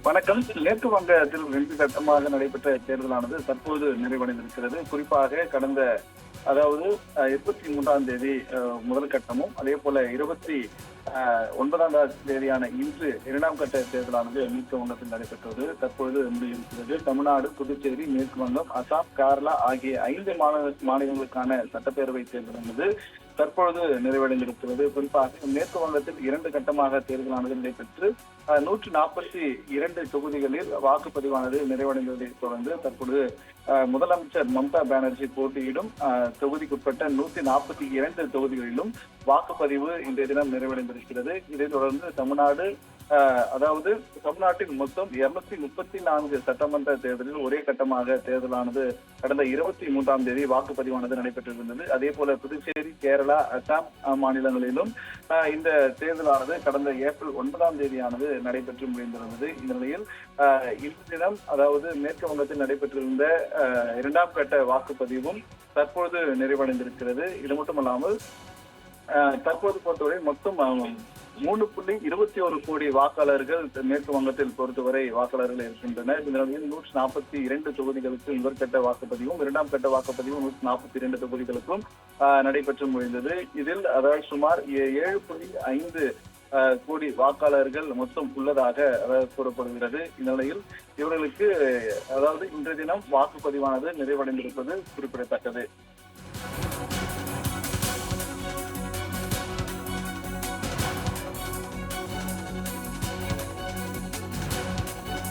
வணக்கம். மேற்கு வங்கத்தில் 2 கட்டமாக நடைபெற்ற தேர்தலானது தற்போது நிறைவடைந்திருக்கிறது. குறிப்பாக கடந்த 23ஆம் தேதி முதல் கட்டமும், அதே போல 29ஆம் தேதியான இன்று 2ஆம் கட்ட தேர்தலானது மேற்கு வங்கத்தில் நடைபெற்றது. தற்பொழுது முடிந்திருக்கிறது. தமிழ்நாடு, புதுச்சேரி, மேற்கு வங்கம், அசாம், கேரளா ஆகிய 5 மாநிலங்களுக்கான சட்டப்பேரவை தேர்தலானது தற்பொழுது நிறைவடைந்திருக்கிறது. குறிப்பாக மேற்கு வங்கத்தில் 2 கட்டமாக தேர்தலானது நடைபெற்று 142 தொகுதிகளில் வாக்குப்பதிவானது நிறைவடைந்ததை தொடர்ந்து தற்போது முதலமைச்சர் மம்தா பானர்ஜி போட்டியிடும் தொகுதிக்குட்பட்ட 142 தொகுதிகளிலும் வாக்குப்பதிவு இன்றைய தினம் நிறைவடைந்திருக்கிறது. இதைத் தொடர்ந்து தமிழ்நாட்டில் மொத்தம் 234 சட்டமன்ற தேர்தலில் ஒரே கட்டமாக தேர்தலானது கடந்த 23ஆம் தேதி வாக்குப்பதிவானது நடைபெற்றிருந்தது. அதே போல புதுச்சேரி, கேரளா, அசாம் மாநிலங்களிலும் இந்த தேர்தலானது கடந்த ஏப்ரல் 9ஆம் தேதியானது நடைபெற்று முடிந்திருந்தது. இந்த நிலையில் இன்று தினம் மேற்கு வங்கத்தில் நடைபெற்றிருந்த 2ஆம் கட்ட வாக்குப்பதிவும் தற்போது நிறைவடைந்திருக்கிறது. இது மட்டுமல்லாமல் தற்போது பொறுத்தவரை மொத்தம் 3.21 கோடி வாக்காளர்கள் மேற்கு வங்கத்தில் பொறுத்தவரை வாக்காளர்கள் இருக்கின்றனர். இந்த நிலையில் 142 தொகுதிகளுக்கு முதற்கட்ட வாக்குப்பதிவும், 2ஆம் கட்ட வாக்குப்பதிவும் 142 தொகுதிகளுக்கும் நடைபெற்று முடிந்தது. இதில் சுமார் 7.5 கோடி வாக்காளர்கள் மொத்தம் உள்ளதாக கூறப்படுகிறது. இந்த நிலையில் இவர்களுக்கு இன்றைய தினம் வாக்குப்பதிவானது நிறைவடைந்திருப்பது குறிப்பிடத்தக்கது.